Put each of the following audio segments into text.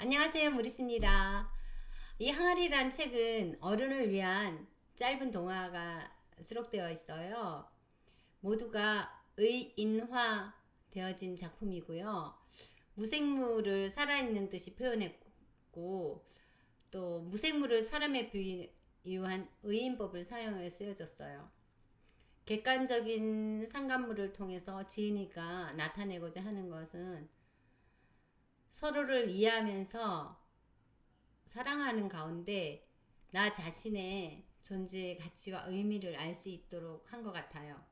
안녕하세요, 무리스입니다. 이 항아리란 책은 어른을 위한 짧은 동화가 수록되어 있어요. 모두가 의인화 되어진 작품이고요. 무생물을 살아있는 듯이 표현했고, 또 무생물을 사람에 비유한 의인법을 사용해 쓰여졌어요. 객관적인 상관물을 통해서 지은이가 나타내고자 하는 것은 서로를 이해하면서 사랑하는 가운데 나 자신의 존재의 가치와 의미를 알 수 있도록 한 것 같아요.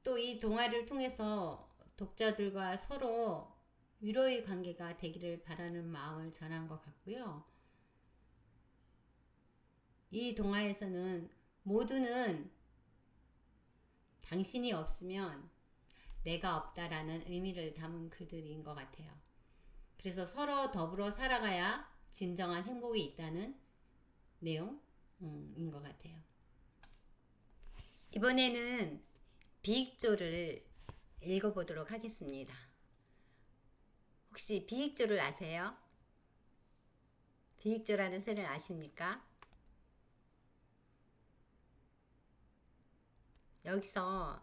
또 이 동화를 통해서 독자들과 서로 위로의 관계가 되기를 바라는 마음을 전한 것 같고요. 이 동화에서는 모두는 당신이 없으면 내가 없다라는 의미를 담은 글들인 것 같아요. 그래서 서로 더불어 살아가야 진정한 행복이 있다는 내용인 것 같아요. 이번에는 비익조를 읽어보도록 하겠습니다. 혹시 비익조를 아세요? 비익조라는 새를 아십니까? 여기서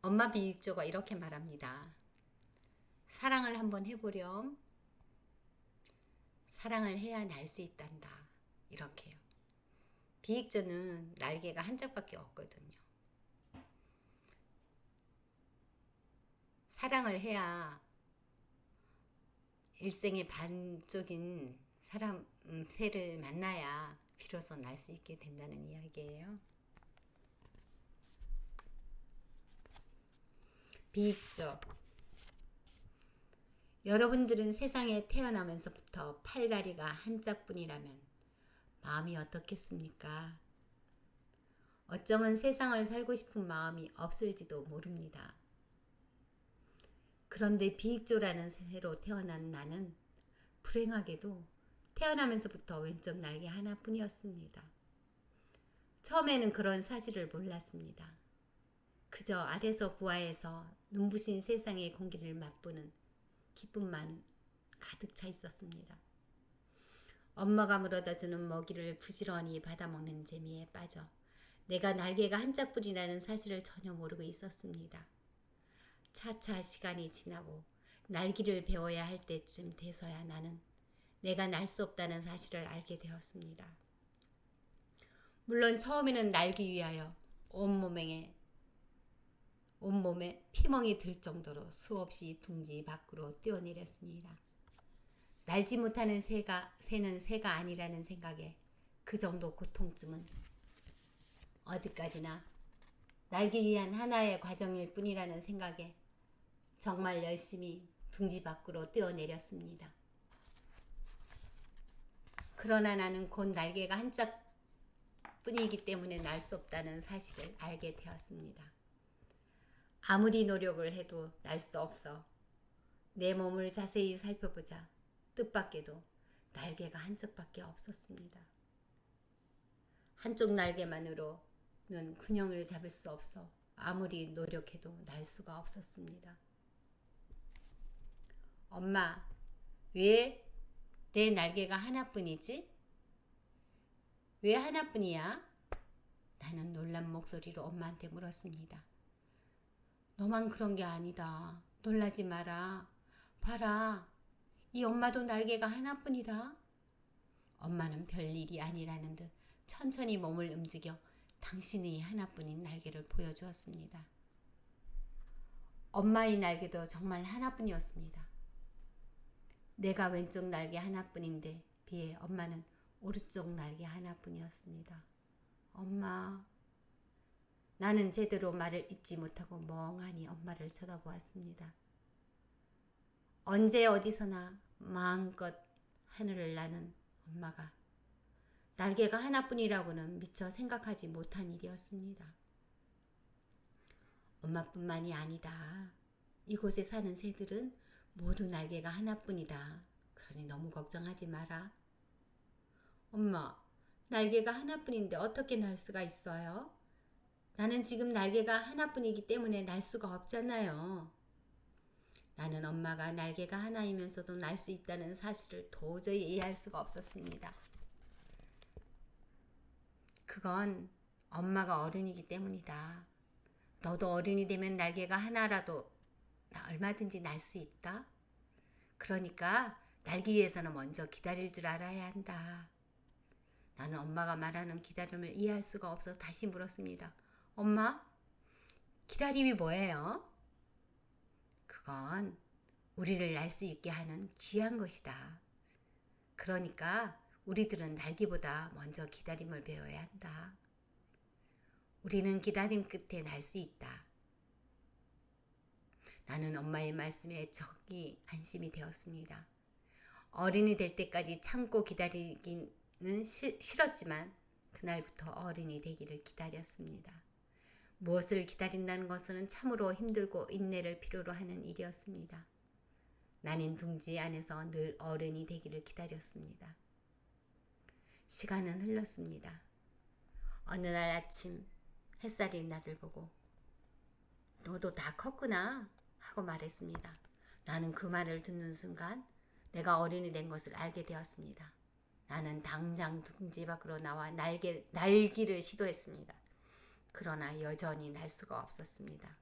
엄마 비익조가 이렇게 말합니다. 사랑을 한번 해보렴. 사랑을 해야 날 수 있단다. 이렇게요. 비익조는 날개가 한 짝밖에 없거든요. 사랑을 해야 일생의 반쪽인 사람 새를 만나야 비로소 날 수 있게 된다는 이야기예요. 비익조. 여러분들은 세상에 태어나면서부터 팔다리가 한 짝뿐이라면 마음이 어떻겠습니까? 어쩌면 세상을 살고 싶은 마음이 없을지도 모릅니다. 그런데 비익조라는 새로 태어난 나는 불행하게도 태어나면서부터 왼쪽 날개 하나뿐이었습니다. 처음에는 그런 사실을 몰랐습니다. 그저 아래서 부하에서 눈부신 세상의 공기를 맛보는 기쁨만 가득 차 있었습니다. 엄마가 물어다 주는 먹이를 부지런히 받아먹는 재미에 빠져 내가 날개가 한 짝뿐이라는 사실을 전혀 모르고 있었습니다. 차차 시간이 지나고 날기를 배워야 할 때쯤 돼서야 나는 내가 날 수 없다는 사실을 알게 되었습니다. 물론 처음에는 날기 위하여 온몸에 피멍이 들 정도로 수없이 둥지 밖으로 뛰어내렸습니다. 날지 못하는 새는 새가 아니라는 생각에 그 정도 고통쯤은 어디까지나 날기 위한 하나의 과정일 뿐이라는 생각에 정말 열심히 둥지 밖으로 뛰어내렸습니다. 그러나 나는 곧 날개가 한 짝뿐이기 때문에 날 수 없다는 사실을 알게 되었습니다. 아무리 노력을 해도 날 수 없어. 내 몸을 자세히 살펴보자 뜻밖에도 날개가 한 짝밖에 없었습니다. 한쪽 날개만으로는 균형을 잡을 수 없어 아무리 노력해도 날 수가 없었습니다. 엄마, 왜 내 날개가 하나뿐이지? 왜 하나뿐이야? 나는 놀란 목소리로 엄마한테 물었습니다. 너만 그런 게 아니다. 놀라지 마라. 봐라. 이 엄마도 날개가 하나뿐이다. 엄마는 별일이 아니라는 듯 천천히 몸을 움직여 당신의 하나뿐인 날개를 보여주었습니다. 엄마의 날개도 정말 하나뿐이었습니다. 내가 왼쪽 날개 하나뿐인데 비해 엄마는 오른쪽 날개 하나뿐이었습니다. 엄마. 나는 제대로 말을 잇지 못하고 멍하니 엄마를 쳐다보았습니다. 언제 어디서나 마음껏 하늘을 나는 엄마가 날개가 하나뿐이라고는 미처 생각하지 못한 일이었습니다. 엄마뿐만이 아니다. 이곳에 사는 새들은 모두 날개가 하나뿐이다. 그러니 너무 걱정하지 마라. 엄마, 날개가 하나뿐인데 어떻게 날 수가 있어요? 나는 지금 날개가 하나뿐이기 때문에 날 수가 없잖아요. 나는 엄마가 날개가 하나이면서도 날 수 있다는 사실을 도저히 이해할 수가 없었습니다. 그건 엄마가 어른이기 때문이다. 너도 어른이 되면 날개가 하나라도 나 얼마든지 날 수 있다. 그러니까 날기 위해서는 먼저 기다릴 줄 알아야 한다. 나는 엄마가 말하는 기다림을 이해할 수가 없어 다시 물었습니다. 엄마, 기다림이 뭐예요? 그건 우리를 날 수 있게 하는 귀한 것이다. 그러니까 우리들은 날기보다 먼저 기다림을 배워야 한다. 우리는 기다림 끝에 날 수 있다. 나는 엄마의 말씀에 적이 안심이 되었습니다. 어른이 될 때까지 참고 기다리기는 싫었지만 그날부터 어른이 되기를 기다렸습니다. 무엇을 기다린다는 것은 참으로 힘들고 인내를 필요로 하는 일이었습니다. 나는 둥지 안에서 늘 어른이 되기를 기다렸습니다. 시간은 흘렀습니다. 어느 날 아침 햇살이 나를 보고 너도 다 컸구나 하고 말했습니다. 나는 그 말을 듣는 순간 내가 어른이 된 것을 알게 되었습니다. 나는 당장 둥지 밖으로 나와 날기를 시도했습니다. 그러나 여전히 날 수가 없었습니다.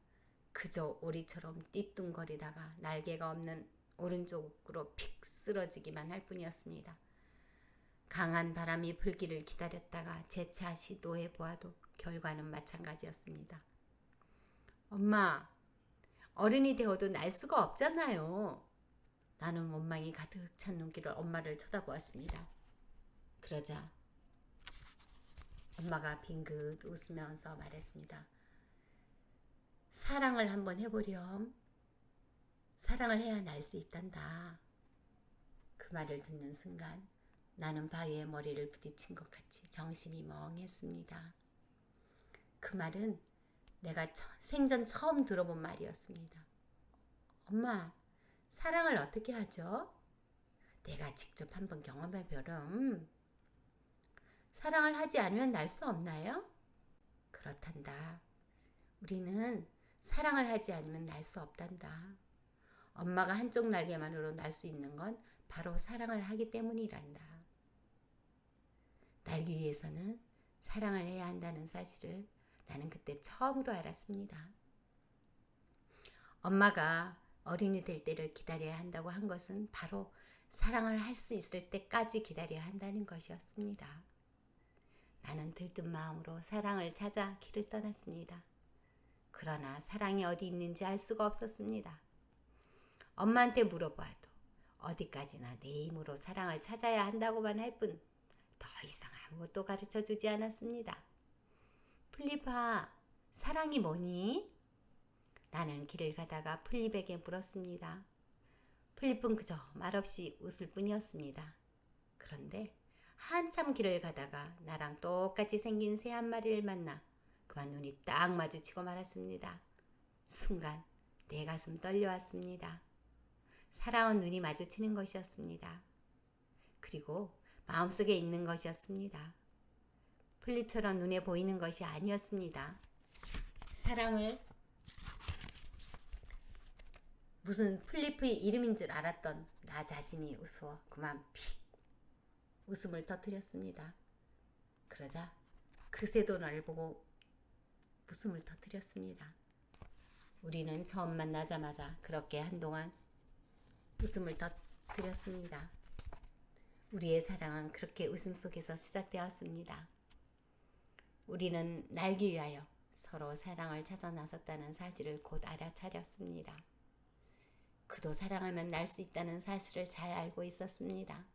그저 오리처럼 띠뚱거리다가 날개가 없는 오른쪽으로 픽 쓰러지기만 할 뿐이었습니다. 강한 바람이 불기를 기다렸다가 재차 시도해 보아도 결과는 마찬가지였습니다. 엄마, 어른이 되어도 날 수가 없잖아요. 나는 원망이 가득 찬 눈길로 엄마를 쳐다보았습니다. 그러자 엄마가 빙긋 웃으면서 말했습니다. 사랑을 한번 해보렴. 사랑을 해야 날 수 있단다. 그 말을 듣는 순간 나는 바위에 머리를 부딪힌 것 같이 정신이 멍했습니다. 그 말은 내가 생전 처음 들어본 말이었습니다. 엄마, 사랑을 어떻게 하죠? 내가 직접 한번 경험해 보렴. 사랑을 하지 않으면 날 수 없나요? 그렇단다. 우리는 사랑을 하지 않으면 날 수 없단다. 엄마가 한쪽 날개만으로 날 수 있는 건 바로 사랑을 하기 때문이란다. 날기 위해서는 사랑을 해야 한다는 사실을 나는 그때 처음으로 알았습니다. 엄마가 어린이 될 때를 기다려야 한다고 한 것은 바로 사랑을 할 수 있을 때까지 기다려야 한다는 것이었습니다. 나는 들뜬 마음으로 사랑을 찾아 길을 떠났습니다. 그러나 사랑이 어디 있는지 알 수가 없었습니다. 엄마한테 물어봐도 어디까지나 내 힘으로 사랑을 찾아야 한다고만 할 뿐 더 이상 아무것도 가르쳐 주지 않았습니다. 플립아, 사랑이 뭐니? 나는 길을 가다가 플립에게 물었습니다. 플립은 그저 말없이 웃을 뿐이었습니다. 그런데 한참 길을 가다가 나랑 똑같이 생긴 새 한 마리를 만나 그만 눈이 딱 마주치고 말았습니다. 순간 내 가슴 떨려왔습니다. 사랑은 눈이 마주치는 것이었습니다. 그리고 마음속에 있는 것이었습니다. 플립처럼 눈에 보이는 것이 아니었습니다. 사랑을 무슨 플립의 이름인 줄 알았던 나 자신이 웃어 그만 픽 웃음을 터뜨렸습니다. 그러자 그 새도 나를 보고 웃음을 터뜨렸습니다. 우리는 처음 만나자마자 그렇게 한동안 웃음을 터뜨렸습니다. 우리의 사랑은 그렇게 웃음 속에서 시작되었습니다. 우리는 날기 위하여 서로 사랑을 찾아 나섰다는 사실을 곧 알아차렸습니다. 그도 사랑하면 날 수 있다는 사실을 잘 알고 있었습니다.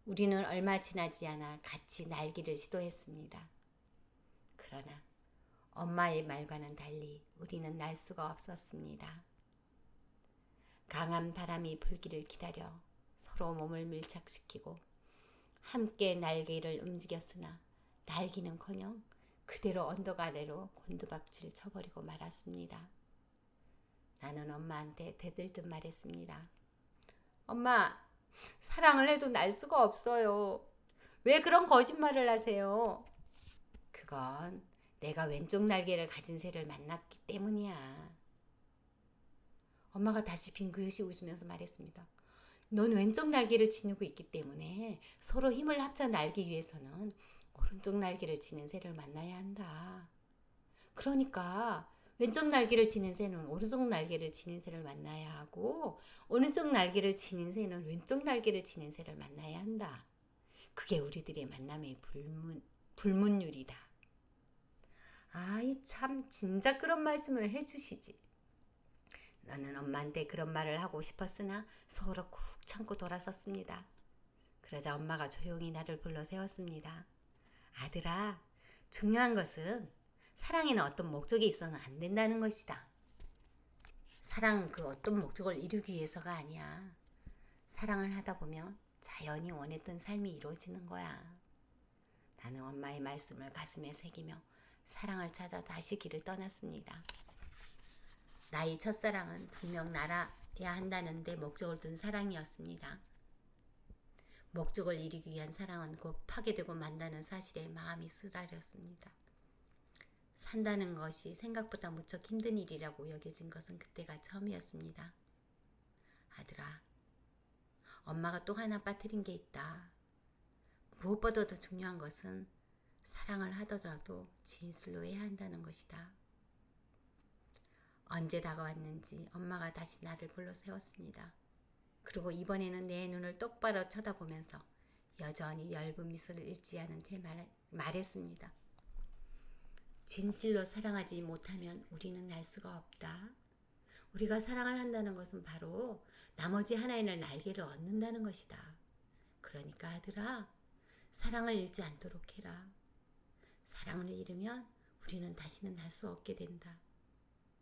우리는 얼마 지나지 않아 같이 날기를 시도했습니다. 그러나 엄마의 말과는 달리 우리는 날 수가 없었습니다. 강한 바람이 불기를 기다려 서로 몸을 밀착시키고 함께 날개를 움직였으나 날기는커녕 그대로 언덕 아래로 곤두박질 쳐버리고 말았습니다. 나는 엄마한테 대들듯 말했습니다. 엄마, 사랑을 해도 날 수가 없어요. 왜 그런 거짓말을 하세요? 그건 내가 왼쪽 날개를 가진 새를 만났기 때문이야. 엄마가 다시 빙긋이 웃으면서 말했습니다. 넌 왼쪽 날개를 지니고 있기 때문에 서로 힘을 합쳐 날기 위해서는 오른쪽 날개를 지닌 새를 만나야 한다. 그러니까 왼쪽 날개를 지닌 새는 오른쪽 날개를 지닌 새를 만나야 하고 오른쪽 날개를 지닌 새는 왼쪽 날개를 지닌 새를 만나야 한다. 그게 우리들의 만남의 불문율이다. 아이 참 진짜 그런 말씀을 해주시지. 너는 엄마한테 그런 말을 하고 싶었으나 서로 꾹 참고 돌아섰습니다. 그러자 엄마가 조용히 나를 불러 세웠습니다. 아들아, 중요한 것은 사랑에는 어떤 목적이 있어서는 안 된다는 것이다. 사랑은 그 어떤 목적을 이루기 위해서가 아니야. 사랑을 하다 보면 자연히 원했던 삶이 이루어지는 거야. 나는 엄마의 말씀을 가슴에 새기며 사랑을 찾아 다시 길을 떠났습니다. 나의 첫사랑은 분명 날아야 한다는데 목적을 둔 사랑이었습니다. 목적을 이루기 위한 사랑은 곧 파괴되고 만다는 사실에 마음이 쓰라렸습니다. 산다는 것이 생각보다 무척 힘든 일이라고 여겨진 것은 그때가 처음이었습니다. 아들아, 엄마가 또 하나 빠뜨린 게 있다. 무엇보다도 중요한 것은 사랑을 하더라도 진실로 해야 한다는 것이다. 언제 다가왔는지 엄마가 다시 나를 불러 세웠습니다. 그리고 이번에는 내 눈을 똑바로 쳐다보면서 여전히 엷은 미소를 잃지 않은 채 말했습니다. 진실로 사랑하지 못하면 우리는 날 수가 없다. 우리가 사랑을 한다는 것은 바로 나머지 하나인을 날개를 얻는다는 것이다. 그러니까 아들아, 사랑을 잃지 않도록 해라. 사랑을 잃으면 우리는 다시는 날 수 없게 된다.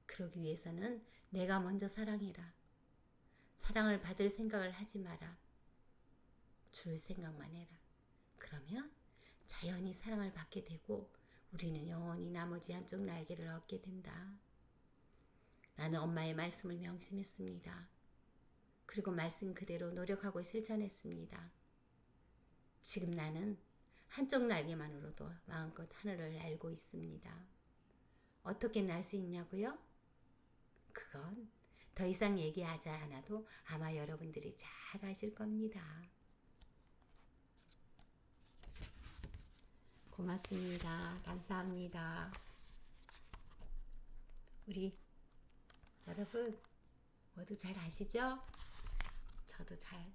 그러기 위해서는 내가 먼저 사랑해라. 사랑을 받을 생각을 하지 마라. 줄 생각만 해라. 그러면 자연히 사랑을 받게 되고 우리는 영원히 나머지 한쪽 날개를 얻게 된다. 나는 엄마의 말씀을 명심했습니다. 그리고 말씀 그대로 노력하고 실천했습니다. 지금 나는 한쪽 날개만으로도 마음껏 하늘을 날고 있습니다. 어떻게 날 수 있냐고요? 그건 더 이상 얘기하지 않아도 아마 여러분들이 잘 아실 겁니다. 고맙습니다. 감사합니다. 우리 여러분 모두 잘 아시죠? 저도 잘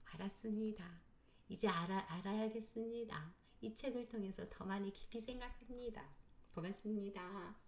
알았습니다. 이제 알아야겠습니다. 이 책을 통해서 더 많이 깊이 생각합니다. 고맙습니다.